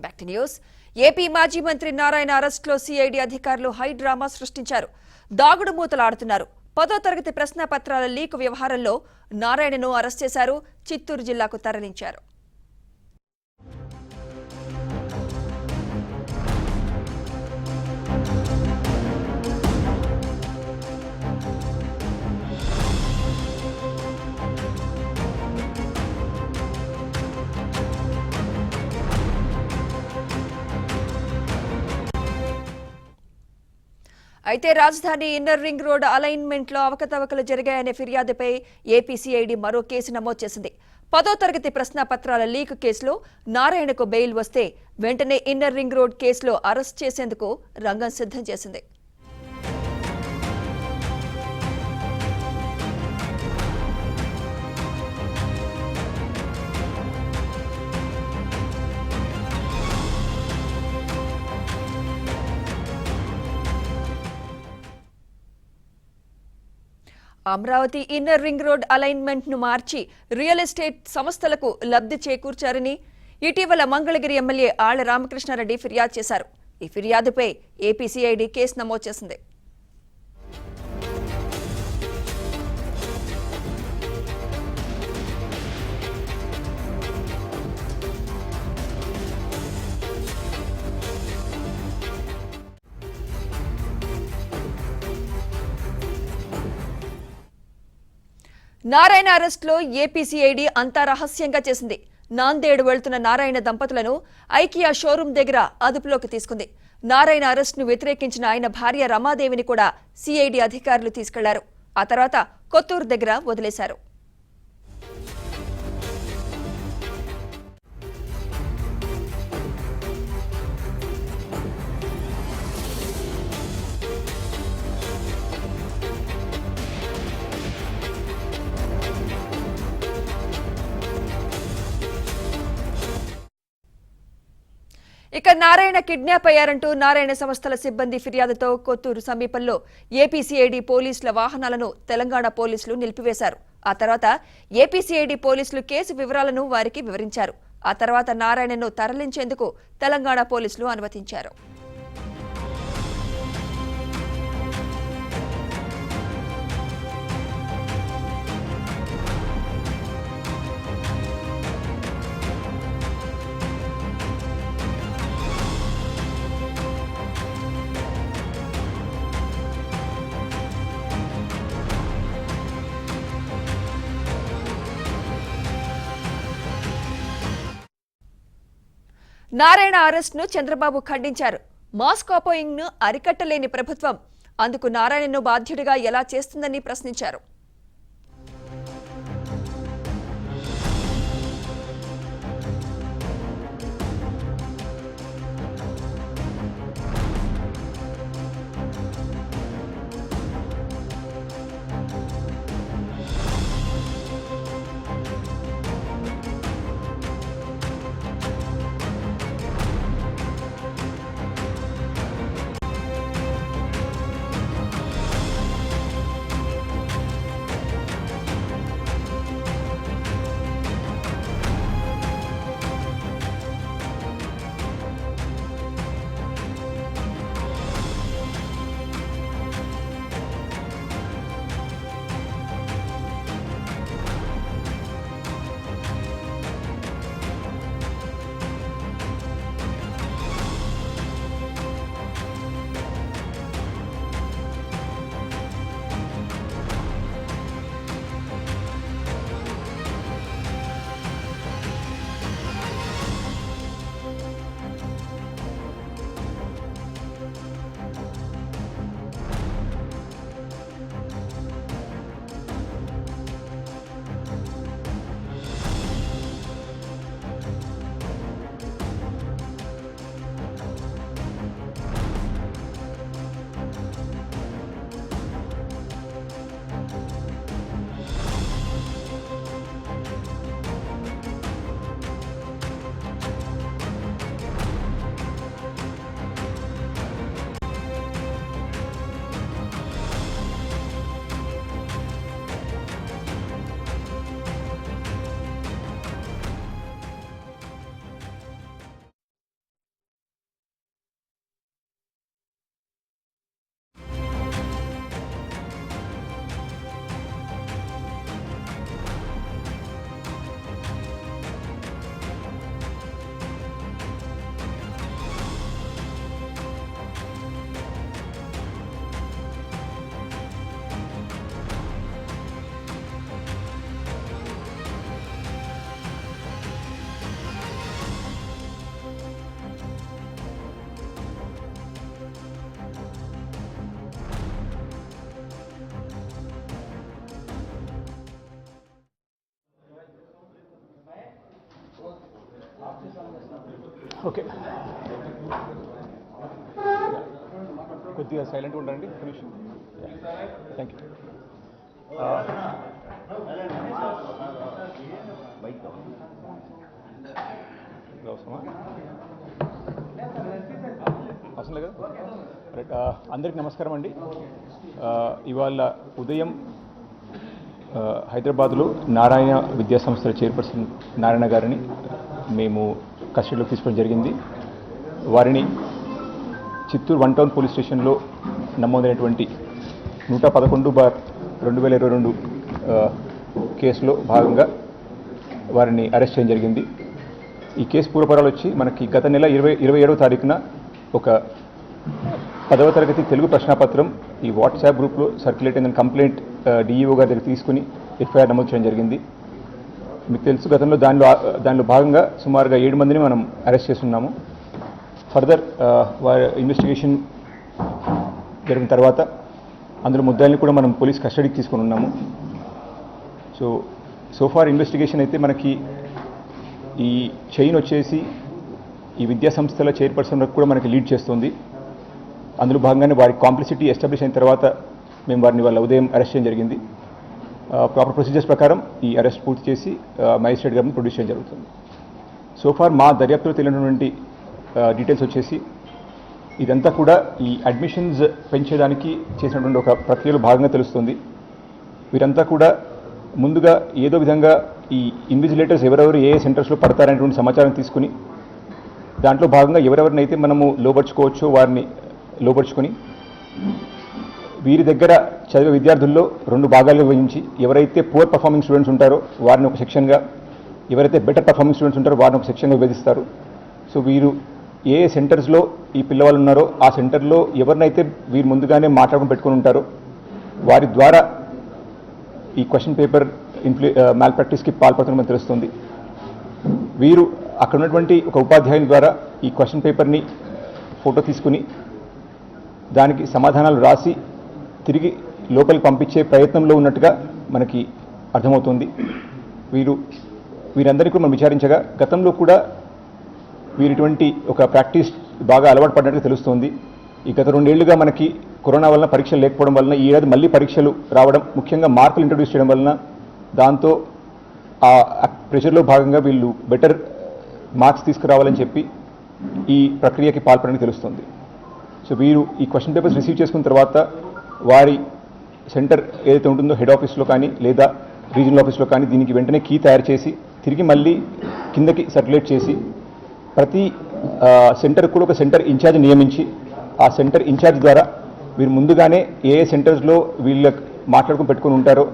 Back to news. AP మాజీ మంత్రి Narayana అరెస్టులో CID అధికారులు హై డ్రామా సృష్టించారు. దాగుడు మూతలాడుతున్నారు. 10వ తరగతి ప్రశ్నపత్రాల లీక్ వ్యవహారంలో నారాయణను అరెస్ట్ చేశారు. చిత్తూరు జిల్లాకు తరలించారు. అయితే రాజధాని ఇన్నర్ రింగ్ రోడ్ అలైన్మెంట్ లో అవకతవకలు జరిగాయనే ఫిర్యాదుపై ఏపీసీఐడి మరో కేసు నమోదు చేసింది. 10వ తరగతి ప్రశ్నపత్రాల లీక్ కేసులో నారాయణకు బెయిల్ వస్తే వెంటనే ఇన్నర్ రింగ్ రోడ్ కేసులో అరెస్ట్ చేసేందుకు రంగం సిద్ధం చేసింది. Amaravati inner ring road alignment ను మార్చి రియల్ ఎస్టేట్ సంస్థలకు లబ్ధి చేకూర్చారని ఇటీవల మంగళగిరి ఎమ్మెల్యే ఆళ్ల రామకృష్ణారెడ్డి ఫిర్యాదు చేశారు. ఈ ఫిర్యాదుపై ఏపీసీఐడి కేసు నమోదు చేసింది. నారాయణ అరెస్టులో ఏపీసీఐడి అంతా రహస్యంగా చేసింది. నాందేడ్ వెళ్తున్న నారాయణ దంపతులను ఐకియా షోరూం దగ్గర అదుపులోకి తీసుకుంది. నారాయణ అరెస్టును వ్యతిరేకించిన ఆయన భార్య రమాదేవిని కూడా సిఐడి అధికారులు తీసుకెళ్లారు. ఆ తర్వాత కొత్తూరు దగ్గర వదిలేశారు. ఇక నారాయణ కిడ్నాప్ అయ్యారంటూ నారాయణ సంస్థల సిబ్బంది ఫిర్యాదుతో కొత్తూరు సమీపంలో ఏపీసీఐడి పోలీసుల వాహనాలను తెలంగాణ పోలీసులు నిలిపివేశారు. ఆ తర్వాత ఏపీసీఐడి పోలీసులు కేసు వివరాలను వారికి వివరించారు. ఆ తర్వాత నారాయణను తరలించేందుకు తెలంగాణ పోలీసులు అనుమతించారు. నారాయణ అరెస్టును చంద్రబాబు ఖండించారు. మాస్ కాపోయింగ్ ను అరికట్టలేని ప్రభుత్వం అందుకు నారాయణను బాధ్యుడిగా ఎలా చేస్తుందని ప్రశ్నించారు. ఓకే, కొద్దిగా సైలెంట్గా ఉండండి. Thank you. అవసరమా? అవసరం లేదు. రైట్, అందరికీ నమస్కారం అండి. ఇవాళ ఉదయం హైదరాబాద్లో నారాయణ విద్యా సంస్థల చైర్పర్సన్ నారాయణ గారిని మేము కస్టడీలోకి తీసుకోవడం జరిగింది. వారిని చిత్తూరు 1 టౌన్ పోలీస్ స్టేషన్లో నమోదైనటువంటి 111/2022 కేసులో భాగంగా వారిని అరెస్ట్ చేయడం జరిగింది. ఈ కేసు పూర్వపరాలు వచ్చి మనకి గత నెల 27వ తారీఖున ఒక 10వ తరగతి తెలుగు ప్రశ్నాపత్రం ఈ వాట్సాప్ గ్రూప్లో సర్క్యులేట్ అయిన కంప్లైంట్ డిఈఓ గారి దగ్గర తీసుకుని ఎఫ్ఐఆర్ నమోదు చేయడం జరిగింది. మీకు తెలుసు, గతంలో దానిలో భాగంగా సుమారుగా 7 మందిని మనం అరెస్ట్ చేస్తున్నాము. ఫర్దర్ వారి ఇన్వెస్టిగేషన్ జరిగిన తర్వాత అందులో ముద్దాయిల్ని కూడా మనం పోలీస్ కస్టడీకి తీసుకొని ఉన్నాము. సోఫార్ ఇన్వెస్టిగేషన్ అయితే మనకి ఈ చైన్ వచ్చేసి ఈ విద్యా సంస్థల చైర్పర్సన్లకు కూడా మనకి లీడ్ చేస్తుంది. అందులో భాగంగానే వారి కాంప్లిసిటీ ఎస్టాబ్లిష్ అయిన తర్వాత మేము వారిని వాళ్ళ ఉదయం అరెస్ట్ చేయడం జరిగింది. ప్రాపర్ ప్రొసీజర్స్ ప్రకారం ఈ అరెస్ట్ పూర్తి చేసి మ్యాజిస్ట్రేట్ గారిని ప్రొడ్యూస్ చేయడం జరుగుతుంది. సోఫార్ మా దర్యాప్తులో తెలియనటువంటి డీటెయిల్స్ వచ్చేసి ఇదంతా కూడా ఈ అడ్మిషన్స్ పెంచేదానికి చేసినటువంటి ఒక ప్రక్రియలో భాగంగా తెలుస్తుంది. వీరంతా కూడా ముందుగా ఏదో విధంగా ఈ ఇన్విజిలేటర్స్ ఎవరెవరు ఏ సెంటర్స్లో పడతారనేటువంటి సమాచారం తీసుకుని దాంట్లో భాగంగా ఎవరెవరినైతే మనము లోపరుచుకోవచ్చో వారిని లోపరుచుకొని వీరి దగ్గర చదివే విద్యార్థుల్లో 2 భాగాలుగా విభజించి ఎవరైతే పూర్ పర్ఫార్మింగ్ స్టూడెంట్స్ ఉంటారో వారిని ఒక సెక్షన్గా, ఎవరైతే బెటర్ పర్ఫార్మింగ్ స్టూడెంట్స్ ఉంటారో వారిని ఒక సెక్షన్గా విభజిస్తారు. సో వీరు ఏ సెంటర్స్లో ఈ పిల్లవాళ్ళు ఉన్నారో ఆ సెంటర్లో ఎవరినైతే వీరు ముందుగానే మాట్లాడుకుని పెట్టుకుని ఉంటారో వారి ద్వారా ఈ క్వశ్చన్ పేపర్ మ్యాల్ ప్రాక్టీస్కి పాల్పడుతున్నమని తెలుస్తుంది. వీరు అక్కడ ఉన్నటువంటి ఒక ఉపాధ్యాయుని ద్వారా ఈ క్వశ్చన్ పేపర్ని ఫోటో తీసుకుని దానికి సమాధానాలు రాసి తిరిగి లోపలికి పంపించే ప్రయత్నంలో ఉన్నట్టుగా మనకి అర్థమవుతుంది. వీరందరికీ కూడా మనం విచారించగా గతంలో కూడా వీరిటువంటి ఒక ప్రాక్టీస్ బాగా అలవాటు పడినట్టుగా తెలుస్తోంది. ఈ గత 2 ఏళ్లుగా మనకి కరోనా వలన పరీక్షలు లేకపోవడం వలన ఈ ఏడాది మళ్ళీ పరీక్షలు రావడం, ముఖ్యంగా మార్కులు ఇంట్రడ్యూస్ చేయడం వలన దాంతో ఆ ప్రెషర్లో భాగంగా వీళ్ళు బెటర్ మార్క్స్ తీసుకురావాలని చెప్పి ఈ ప్రక్రియకి పాల్పడడానికి తెలుస్తుంది. సో వీరు ఈ క్వశ్చన్ పేపర్స్ రిసీవ్ చేసుకున్న తర్వాత వారి సెంటర్ ఏదైతే ఉంటుందో హెడ్ ఆఫీస్లో కానీ లేదా రీజనల్ ఆఫీస్లో కానీ దీనికి వెంటనే కీ తయారు చేసి తిరిగి మళ్ళీ కిందకి సర్క్యులేట్ చేసి ప్రతి సెంటర్ కూడా ఒక సెంటర్ ఇన్ఛార్జ్ నియమించి ఆ సెంటర్ ఇన్ఛార్జ్ ద్వారా వీరు ముందుగానే ఏ సెంటర్స్లో వీళ్ళకి మాట్లాడుకుని పెట్టుకుని ఉంటారో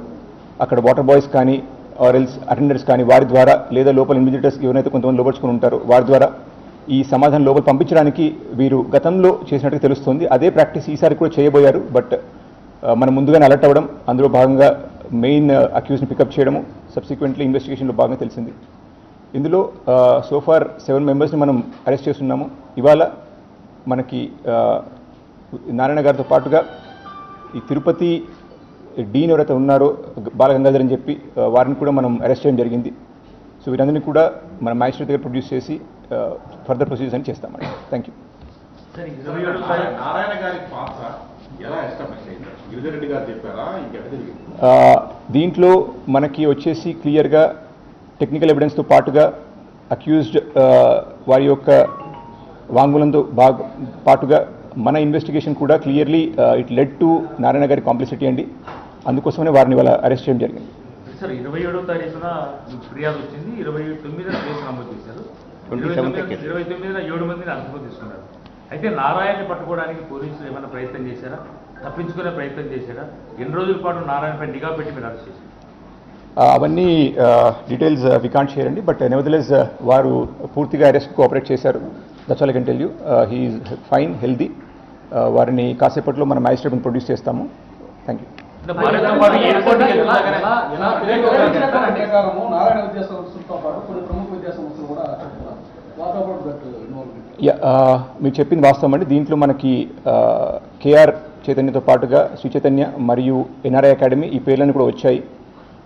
అక్కడ వాటర్ బాయ్స్ కానీ ఆర్ఎల్స్ అటెండర్స్ కానీ వారి ద్వారా లేదా లోపల ఇన్విజిలేటర్స్ ఎవరైతే కొంతమంది లోపరుచుకుని ఉంటారో వారి ద్వారా ఈ సమాధానం లోపల పంపించడానికి వీరు గతంలో చేసినట్టుగా తెలుస్తుంది. అదే ప్రాక్టీస్ ఈసారి కూడా చేయబోయారు. బట్ మనం ముందుగానే అలర్ట్ అవ్వడం, అందులో భాగంగా మెయిన్ అక్యూజ్ని పికప్ చేయడము సబ్సిక్వెంట్లీ ఇన్వెస్టిగేషన్లో భాగంగా తెలిసింది. ఇందులో సోఫార్ 7 మెంబర్స్ని మనం అరెస్ట్ చేస్తున్నాము. ఇవాళ మనకి నారాయణ గారితో పాటుగా ఈ తిరుపతి డీన్ ఎవరైతే ఉన్నారో బాలగంగాధర్ అని చెప్పి వారిని కూడా మనం అరెస్ట్ చేయడం జరిగింది. సో వీరందరినీ కూడా మన మ్యాజిస్ట్రేట్ దగ్గర ప్రొడ్యూస్ చేసి ఫర్దర్ ప్రొసీజర్స్ అని చేస్తామండి. Thank you. దీంట్లో మనకి వచ్చేసి క్లియర్గా టెక్నికల్ ఎవిడెన్స్తో పాటుగా అక్యూజ్డ్ వారి యొక్క వాంగ్మూలంతో పాటుగా మన ఇన్వెస్టిగేషన్ కూడా clearly it led to Narayana గారి కాంప్లిసిటీ అండి. అందుకోసమనే వారిని వాళ్ళ అరెస్ట్ చేయడం జరిగింది. సార్ 27వ తారీఖున ఫిర్యాదు వచ్చింది, 29న కేసు నమోదు చేశారు, 29న 7 మందిని అదుపులోకి తీసుకున్నారు. అయితే నారాయణని పట్టుకోవడానికి పోలీసులు ఏమైనా ప్రయత్నం చేశారా, తప్పించుకునే ప్రయత్నం చేశారా? ఎన్ని రోజుల పాటు నారాయణపై నిఘా పెట్టి మీరు అరెస్ట్ చేశారు? అవన్నీ డీటెయిల్స్ వి కాంట్ షేర్ అండి. బట్ నెవర్దలెస్ వారు పూర్తిగా అరెస్ట్ కోఆపరేట్ చేశారు. That's all I can tell you. He is fine, healthy. వారిని కాసేపట్లో మన మ్యాజిస్ట్రేట్ని ప్రొడ్యూస్ చేస్తాము. Thank you. మీరు చెప్పింది వాస్తవం అండి. దీంట్లో మనకి కేఆర్ చైతన్యతో పాటుగా శ్రీ చైతన్య మరియు ఎన్ఆర్ఐ అకాడమీ ఈ పేర్లన్నీ కూడా వచ్చాయి.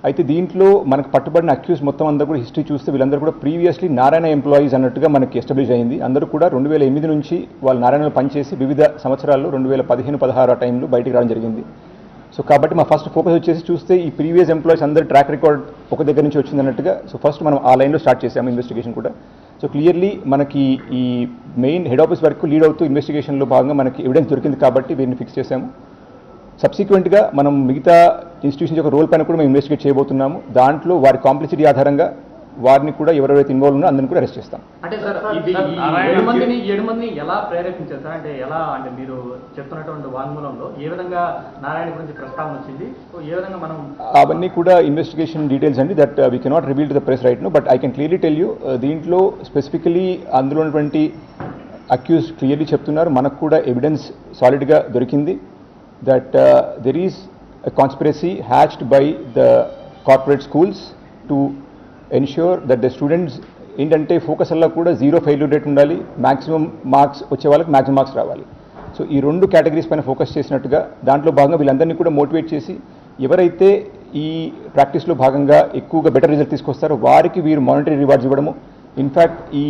అయితే దీంట్లో మనకు పట్టుబడిన అక్యూజ్ మొత్తం అందరూ కూడా హిస్టరీ చూస్తే వీళ్ళందరూ కూడా ప్రీవియస్లీ నారాయణ ఎంప్లాయీస్ అన్నట్టుగా మనకి ఎస్టాబ్లిష్ అయింది. అందరూ కూడా 2008 నుంచి వాళ్ళు నారాయణలో పనిచేసి వివిధ సంవత్సరాల్లో 2015-16 ఆ టైంలో బయటికి రావడం జరిగింది. సో కాబట్టి మా ఫస్ట్ ఫోకస్ వచ్చేసి చూస్తే ఈ ప్రీవియస్ ఎంప్లాయీస్ అందరి ట్రాక్ రికార్డ్ ఒక దగ్గర నుంచి వచ్చింది అన్నట్టుగా. సో ఫస్ట్ మనం ఆ లైన్లో స్టార్ట్ చేసాము ఇన్వెస్టిగేషన్ కూడా. సో క్లియర్లీ మనకి ఈ మెయిన్ హెడ్ ఆఫీస్ వరకు లీడ్ అవుతూ ఇన్వెస్టిగేషన్లో భాగంగా మనకి ఎవిడెన్స్ దొరికింది కాబట్టి వీరిని ఫిక్స్ చేశాము. సబ్సిక్వెంట్గా మనం మిగతా ఇన్స్టిట్యూషన్స్ యొక్క రోల్ పైన కూడా మేము ఇన్వెస్టిగేట్ చేయబోతున్నాము. దాంట్లో వారి కాంప్లిసిటీ ఆధారంగా వారిని కూడా ఎవరెవరైతే ఇన్వాల్వ్ ఉన్నారో అందరిని కూడా అరెస్ట్ చేస్తాం. అంటే సార్ ఇది ఏడు మందిని ఎలా ప్రేరేపించారు సార్? అంటే ఎలా అంటే మీరు చెప్తున్నటువంటి వాంగ్మూలంలో ఏ విధంగా నారాయణ గురించి ప్రస్తావన వచ్చింది, సో ఏ విధంగా మనం అవన్నీ కూడా ఇన్వెస్టిగేషన్ డీటెయిల్స్ అండి, that we cannot reveal to the press right no, but I can clearly tell you దీంట్లో స్పెసిఫికలీ అందులో ఉన్నటువంటి అక్యూజ్ క్లియర్లీ చెప్తున్నారు. మనకు కూడా ఎవిడెన్స్ సాలిడ్గా దొరికింది that there is a conspiracy hatched by the corporate schools to ensure that the students ఏంటంటే focus అలా కూడా 0 ఫెయిల్యూర్ రేట్ ఉండాలి, మ్యాక్సిమం మార్క్స్ వచ్చే వాళ్ళకి మ్యాక్సిమం మార్క్స్ రావాలి. సో ఈ 2 కేటగిరీస్ పైన ఫోకస్ చేసినట్టుగా దాంట్లో భాగంగా వీళ్ళందరినీ కూడా మోటివేట్ చేసి ఎవరైతే ఈ ప్రాక్టీస్లో భాగంగా ఎక్కువగా బెటర్ రిజల్ట్ తీసుకొస్తారో వారికి వీరు మానిటరీ రివార్డ్స్ ఇవ్వడము. ఇన్ఫ్యాక్ట్ ఈ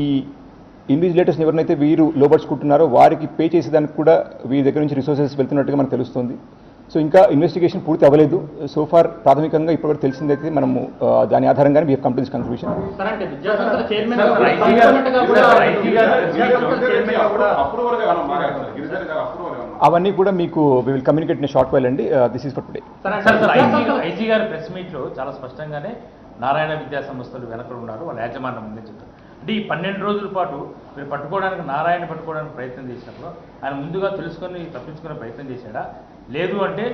ఇన్విజిలేటర్స్ని ఎవరినైతే వీరు లోపరుచుకుంటున్నారో వారికి పే చేసేదానికి కూడా వీరి దగ్గర నుంచి రిసోర్సెస్ వెళ్తున్నట్టుగా మనకు తెలుస్తుంది. సో ఇంకా ఇన్వెస్టిగేషన్ పూర్తి అవ్వలేదు. సో ఫార్ ప్రాథమికంగా ఇప్పటివరకు తెలిసిందైతే మనము దాని ఆధారంగానే we have come to this conclusion. అవన్నీ కూడా మీకు we will communicate in short while అండి. This is for today. IG గారి ప్రెస్ మీట్లో చాలా స్పష్టంగానే నారాయణ విద్యా సంస్థలు వెనకలు ఉన్నారు, వాళ్ళ యాజమాన్యం ముందే చెప్తారు. అంటే ఈ 12 రోజుల పాటు మీరు పట్టుకోవడానికి నారాయణ పట్టుకోవడానికి ప్రయత్నం చేసినప్పుడు ఆయన ముందుగా తెలుసుకొని తప్పించుకునే ప్రయత్నం చేశాడా, లేదు అంటే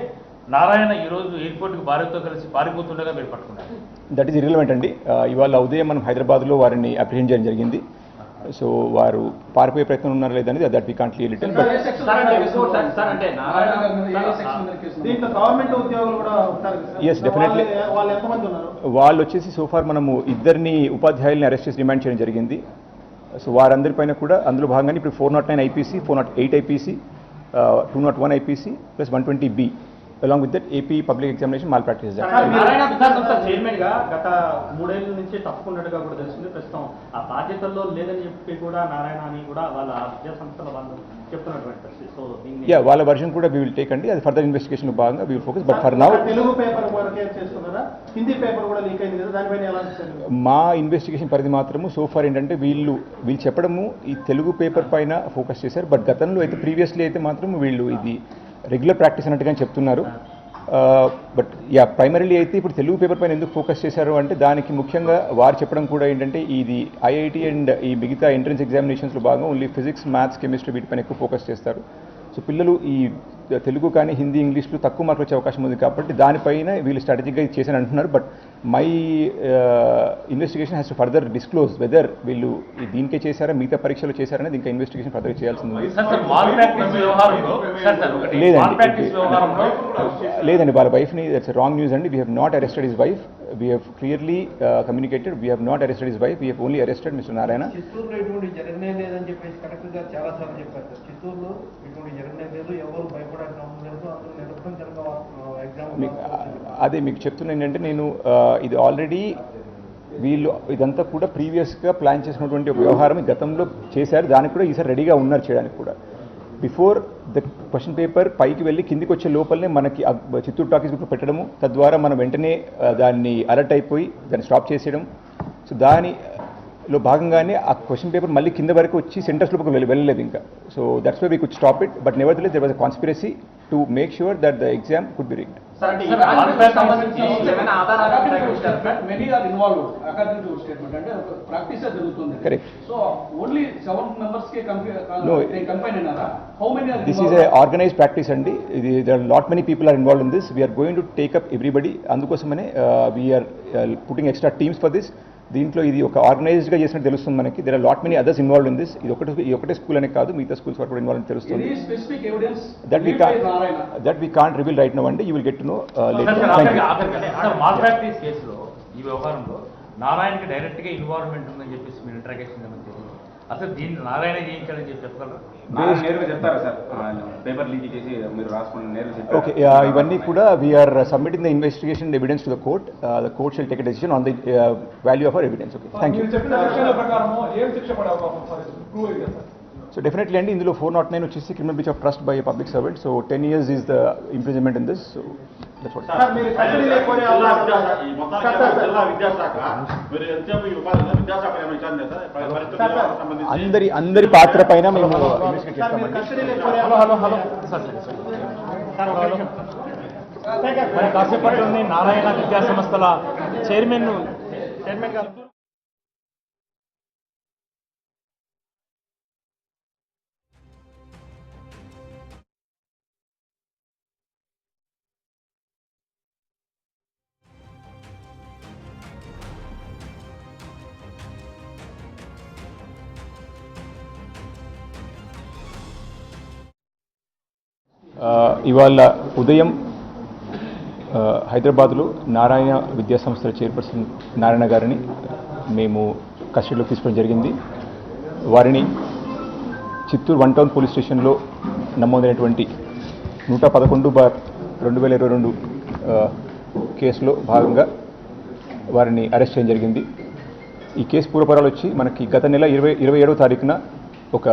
నారాయణ ఈరోజు ఎయిర్పోర్ట్కి భార్యతో కలిసి పారిపోతుండగా మీరు పట్టుకున్నారు? దట్ ఈస్ ఇర్రిలవెంట్ అండి. ఇవాళ ఉదయం మనం హైదరాబాద్లో వారిని అప్రిహెండ్ చేయడం జరిగింది. సో వారు పారిపోయే ప్రయత్నం ఉన్నారా లేదని that we can't clearly tell. Yes definitely వాళ్ళు వచ్చేసి సోఫార్ మనము 2 ఉపాధ్యాయుల్ని అరెస్ట్ చేసి రిమాండ్ చేయడం జరిగింది. సో వారందరిపైన కూడా అందులో భాగంగానే ఇప్పుడు 409 IPC, 408 IPC, 201 IPC plus 120B along with that AP public examination mall practice. Narayana విద్యాసంస్థ చైర్మన్ గా గత 3 ఏళ్ల నుంచి తప్పుకున్నట్టుగా కూడా తెలిసింది. ప్రస్తుతం ఆ బాధ్యతల్లో లేదని చెప్పి కూడా నారాయణ అని కూడా వాళ్ళ విద్యాసంస్థల వాళ్ళు చెప్తున్నటువంటి పరిస్థితి. సో యా వాళ్ళ వర్షన్ కూడా వీ విల్ టేక్ అండి, అది ఫర్దర్ ఇన్వెస్టిగేషన్ లో భాగంగా we will focus. But for now Telugu paper వరకే చేస్తున్నారా? హిందీ పేపర్ కూడా లీక్ అయింది కదా, దానిపైన ఎలా చేస్తారు? మా ఇన్వెస్టిగేషన్ పరిధి మాత్రము సోఫార్ ఏంటంటే వీళ్ళు చెప్పడము ఈ తెలుగు పేపర్ పైన ఫోకస్ చేశారు. బట్ గతంలో అయితే ప్రీవియస్లీ అయితే మాత్రం వీళ్ళు ఇది రెగ్యులర్ ప్రాక్టీస్ అన్నట్టుగా చెప్తున్నారు. బట్ యా ప్రైమరీలీ అయితే ఇప్పుడు తెలుగు పేపర్ పైన ఎందుకు ఫోకస్ చేశారు అంటే దానికి ముఖ్యంగా వారు చెప్పడం కూడా ఏంటంటే ఇది ఐఐటి అండ్ ఈ మిగతా ఎంట్రన్స్ ఎగ్జామినేషన్స్లో భాగంగా ఓన్లీ ఫిజిక్స్, మ్యాథ్స్, కెమిస్ట్రీ వీటిపైన ఎక్కువ ఫోకస్ చేస్తారు. సో పిల్లలు ఈ తెలుగు కానీ హిందీ, ఇంగ్లీష్లో తక్కువ మార్కులు వచ్చే అవకాశం ఉంది కాబట్టి దానిపైన వీళ్ళు స్ట్రాటజిక్గా చేశారని అంటున్నారు. But my investigation has to further disclose whether వీళ్ళు దీనికే చేశారా మిగతా పరీక్షలు చేశారనేది ఇంకా ఇన్వెస్టిగేషన్ ఫర్దర్ చేయాల్సింది. లేదండి వాళ్ళ వైఫ్ని, దట్స్ రాంగ్ న్యూస్ అండి. We have not arrested his wife. We have clearly communicated we have not arrested his wife. We have only arrested mister Narayana. చిత్తూరులో ఇటువంటి జరగనే లేదని చెప్పేసి కలెక్టర్ గారు చాలా సార్లు చెప్పారు సార్. చిత్తూరులో ఇటువంటి జరగనే లేదు, ఎవరు భయపడాల్సిన అవసరం లేదు, అందరూ నిరభ్యంతరంగా ఎగ్జామ్. అదే మీకు చెప్తున్నా ఏంటంటే నేను ఇది ఆల్రెడీ వీళ్ళు ఇదంతా కూడా ప్రీవియస్గా ప్లాన్ చేసినటువంటి ఒక వ్యవహారం గతంలో చేశారు. దానికి కూడా ఈసారి రెడీగా ఉన్నారు చేయడానికి కూడా. బిఫోర్ ద క్వశ్చన్ పేపర్ పైకి వెళ్ళి కిందికి వచ్చే లోపలనే మనకి చిత్తూరు టాకీస్ గ్రూప్లో పెట్టడము, తద్వారా మనం వెంటనే దాన్ని అలర్ట్ అయిపోయి దాన్ని స్టాప్ చేసేయడం. సో దానిలో భాగంగానే ఆ క్వశ్చన్ పేపర్ మళ్ళీ కింద వరకు వచ్చి సెంటర్స్ లోపలికి వెళ్ళలేదు ఇంకా. So that's why we could stop it. But nevertheless there was a conspiracy to make sure that the exam could be rigged. Many are involved according to statement. అంటే practice జరుగుతుంది. Correct. So only 7 members కే No. Combine అయినారా? How many are This is a organized practice అండి. There are lot many people are involved in this. We are going to take up everybody. అందుకోసమనే we are putting extra teams for this. దీంట్లో ఇది ఒక ఆర్గనైజ్డ్గా చేసినట్టు తెలుస్తుంది మనకి. There are lot many others involved in this. ఇది ఒకటే school అనే కాదు, మిగతా స్కూల్స్ కూడా ఇన్వాల్వ్ అని తెలుస్తుంది. Specific evidence that we can't reveal right now అండి. You will get to know later. Malpractice కేసులో ఈ వ్యవహారంలో నారాయణకి డైరెక్ట్గా ఇన్వాల్వ్మెంట్ ఉందని చెప్పేసి మీరు ఇంట్రాగేషన్ చేశారు. అసలు దీన్ని నారాయణ చేయించాడని చెప్పి చెప్పగలరా? నేరుగా చెప్తారా సార్? పేపర్ లీక్ చేసి మీరు రాసుకుని నేరుగా చెప్తారా? ఓకే, ఇవన్నీ కూడా we are submitting the investigation evidence to the court. The court shall take a decision on the value of our evidence. Okay, thank you. So definitely అండి, ఇందులో 409 వచ్చేసి criminal breach of trust by public servant. So 10 years is the imprisonment in this. So that's what. అందరి పాత్ర పైన మేము investigate చేస్తామండి. మరి కాసేపట్లోనే నారాయణ విద్యా సంస్థల చైర్మన్ గా ఇవాళ ఉదయం హైదరాబాద్లో నారాయణ విద్యా సంస్థల చైర్పర్సన్ నారాయణ గారిని మేము కస్టడీలోకి తీసుకోవడం జరిగింది. వారిని చిత్తూరు 1 టౌన్ పోలీస్ స్టేషన్లో నమోదైనటువంటి 111/2022 కేసులో భాగంగా వారిని అరెస్ట్ చేయడం జరిగింది. ఈ కేసు పూర్వపరాలు వచ్చి మనకి గత నెల 27వ తారీఖున ఒక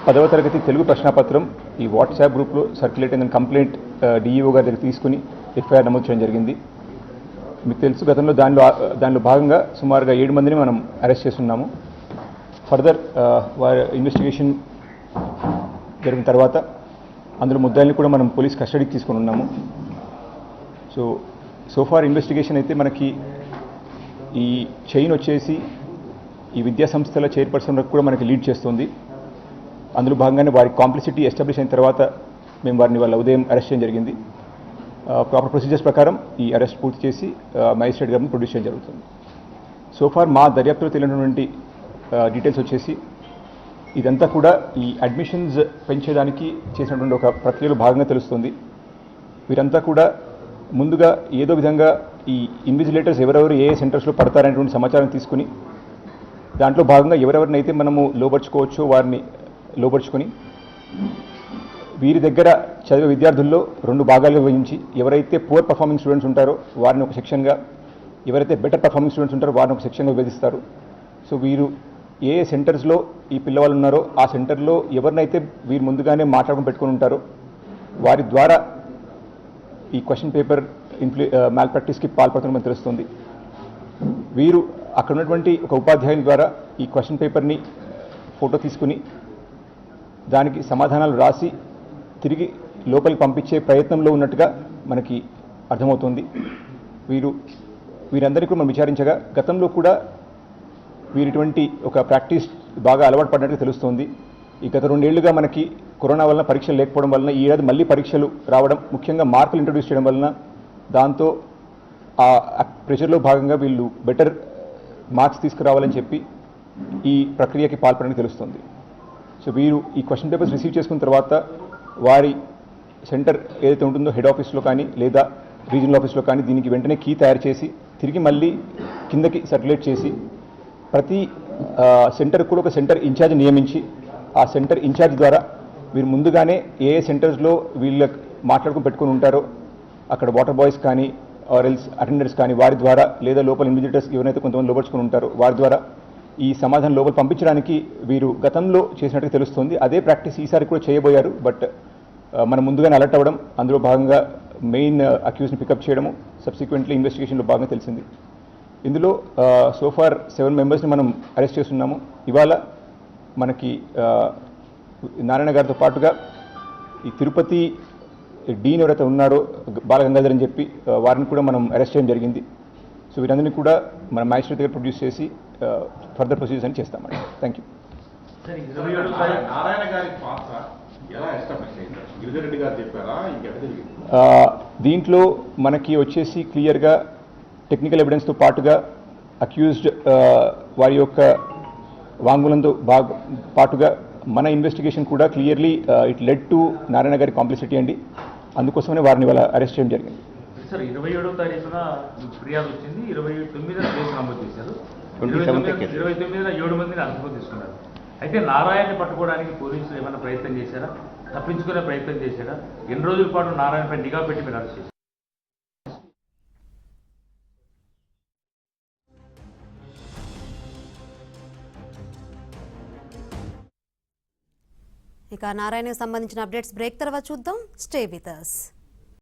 10వ తరగతి తెలుగు ప్రశ్నాపత్రం ఈ వాట్సాప్ గ్రూప్లో సర్క్యులేట్ అయిన కంప్లైంట్ డిఈఓ గారి దగ్గర తీసుకుని ఎఫ్ఐఆర్ నమోదు చేయడం జరిగింది. మీకు తెలుసు, గతంలో దానిలో భాగంగా సుమారుగా 7 మందిని మనం అరెస్ట్ చేస్తున్నాము. ఫర్దర్ వారి ఇన్వెస్టిగేషన్ జరిగిన తర్వాత అందులో ముద్దాయిల్ని కూడా మనం పోలీస్ కస్టడీకి తీసుకొని ఉన్నాము. సో ఫార్ ఇన్వెస్టిగేషన్ అయితే మనకి ఈ చైన్ వచ్చేసి ఈ విద్యా సంస్థల చైర్పర్సన్లకు కూడా మనకి లీడ్ చేస్తుంది. అందులో భాగంగానే వారి కాంప్లిసిటీ ఎస్టాబ్లిష్ అయిన తర్వాత మేము వారిని వాళ్ళ ఉదయం అరెస్ట్ చేయడం జరిగింది. ప్రాపర్ ప్రొసీజర్స్ ప్రకారం ఈ అరెస్ట్ పూర్తి చేసి మ్యాజిస్ట్రేట్ గారిని ప్రొడ్యూస్ చేయడం జరుగుతుంది. సోఫార్ మా దర్యాప్తులో తెలియనటువంటి డీటెయిల్స్ వచ్చేసి ఇదంతా కూడా ఈ అడ్మిషన్స్ పెంచేదానికి చేసినటువంటి ఒక ప్రక్రియలో భాగంగా తెలుస్తుంది. వీరంతా కూడా ముందుగా ఏదో విధంగా ఈ ఇన్విజిలేటర్స్ ఎవరెవరు ఏ సెంటర్స్లో పడతారనేటువంటి సమాచారం తీసుకుని దాంట్లో భాగంగా ఎవరెవరినైతే మనము లోపరుచుకోవచ్చో వారిని లోపరుచుకొని వీరి దగ్గర చదివే విద్యార్థుల్లో 2 భాగాలుగా విభజించి ఎవరైతే పూర్ పర్ఫార్మింగ్ స్టూడెంట్స్ ఉంటారో వారిని ఒక సెక్షన్గా, ఎవరైతే బెటర్ పర్ఫార్మింగ్ స్టూడెంట్స్ ఉంటారో వారిని ఒక సెక్షన్గా విభజిస్తారు. సో వీరు ఏ సెంటర్స్లో ఈ పిల్లవాళ్ళు ఉన్నారో ఆ సెంటర్లో ఎవరినైతే వీరు ముందుగానే మాట్లాడుకుని పెట్టుకుని ఉంటారో వారి ద్వారా ఈ క్వశ్చన్ పేపర్ మ్యాల్ ప్రాక్టీస్కి పాల్పడుతున్నమని తెలుస్తుంది. వీరు అక్కడ ఉన్నటువంటి ఒక ఉపాధ్యాయుని ద్వారా ఈ క్వశ్చన్ పేపర్ని ఫోటో తీసుకుని దానికి సమాధానాలు రాసి తిరిగి లోపలికి పంపించే ప్రయత్నంలో ఉన్నట్టుగా మనకి అర్థమవుతుంది. వీరందరికీ కూడా మనం విచారించగా గతంలో కూడా వీరిటువంటి ఒక ప్రాక్టీస్ బాగా అలవాటు పడినట్టుగా తెలుస్తోంది. ఈ గత 2 ఏళ్లుగా మనకి కరోనా వలన పరీక్షలు లేకపోవడం వలన ఈ ఏడాది మళ్ళీ పరీక్షలు రావడం, ముఖ్యంగా మార్కులు ఇంట్రొడ్యూస్ చేయడం వలన దాంతో ఆ ప్రెషర్లో భాగంగా వీళ్ళు బెటర్ మార్క్స్ తీసుకురావాలని చెప్పి ఈ ప్రక్రియకి పాల్పడడానికి తెలుస్తుంది. సో వీరు ఈ క్వశ్చన్ పేపర్స్ రిసీవ్ చేసుకున్న తర్వాత వారి సెంటర్ ఏదైతే ఉంటుందో హెడ్ ఆఫీస్లో కానీ లేదా రీజనల్ ఆఫీస్లో కానీ దీనికి వెంటనే కీ తయారు చేసి తిరిగి మళ్ళీ కిందకి సర్క్యులేట్ చేసి ప్రతి సెంటర్ కూడా ఒక సెంటర్ ఇన్ఛార్జ్ నియమించి ఆ సెంటర్ ఇన్ఛార్జ్ ద్వారా వీరు ముందుగానే ఏ సెంటర్స్లో వీళ్ళ మాట్లాడుకుని పెట్టుకుని ఉంటారో అక్కడ వాటర్ బాయ్స్ కానీ ఆర్ ఎల్స్ అటెండర్స్ కానీ వారి ద్వారా లేదా లోపల ఇన్విజిలేటర్స్ ఎవరైతే కొంతమంది లోపరుచుకుని ఉంటారో వారి ద్వారా ఈ సమాధానం లోపల పంపించడానికి వీరు గతంలో చేసినట్టుగా తెలుస్తుంది. అదే ప్రాక్టీస్ ఈసారి కూడా చేయబోయారు. బట్ మనం ముందుగానే అలర్ట్ అవ్వడం, అందులో భాగంగా మెయిన్ అక్యూజ్ని పికప్ చేయడము సబ్సిక్వెంట్లీ ఇన్వెస్టిగేషన్లో భాగంగా తెలిసింది. ఇందులో సోఫార్ 7 మెంబర్స్ని మనం అరెస్ట్ చేస్తున్నాము. ఇవాళ మనకి నారాయణ గారితో పాటుగా ఈ తిరుపతి డీన్ ఎవరైతే ఉన్నారో బాలగంగాధర్ అని చెప్పి వారిని కూడా మనం అరెస్ట్ చేయడం జరిగింది. సో వీరందరినీ కూడా మన మ్యాజిస్ట్రేట్ దగ్గర ప్రొడ్యూస్ చేసి ఫర్దర్ ప్రొసీజర్స్ అని చేస్తామండి. Thank you. నారాయణ గారి పాత్ర ఎలా ఎస్టాబ్లిష్ అయింది? గిరిజరెడ్డి గారు చెప్పారా, ఇంకెక్కడ జరిగింది? దీంట్లో మనకి వచ్చేసి క్లియర్గా టెక్నికల్ ఎవిడెన్స్తో పాటుగా అక్యూజ్డ్ వారి యొక్క వాంగ్మూలంతో పాటుగా మన ఇన్వెస్టిగేషన్ కూడా clearly it led to Narayana గారి కాంప్లిసిటీ అండి. అందుకోసమనే వారిని వాళ్ళ అరెస్ట్ చేయడం జరిగింది. సార్ 27వ తారీఖున ఫిర్యాదు వచ్చింది, 29న కేసు నమోదు చేశారు, 29న 7 మందిని అదుపులోకి తీసుకున్నారు. అయితే నారాయణని పట్టుకోవడానికి పోలీసులు ఏమైనా ప్రయత్నం చేశారా, తప్పించుకునే ప్రయత్నం చేశారా? ఎన్ని రోజుల పాటు నారాయణపై నిఘా పెట్టి మీరు అరెస్ట్ చేశారు? ఇక నారాయణకు సంబంధించిన అప్డేట్స్ బ్రేక్ తర్వాత చూద్దాం. Stay with us.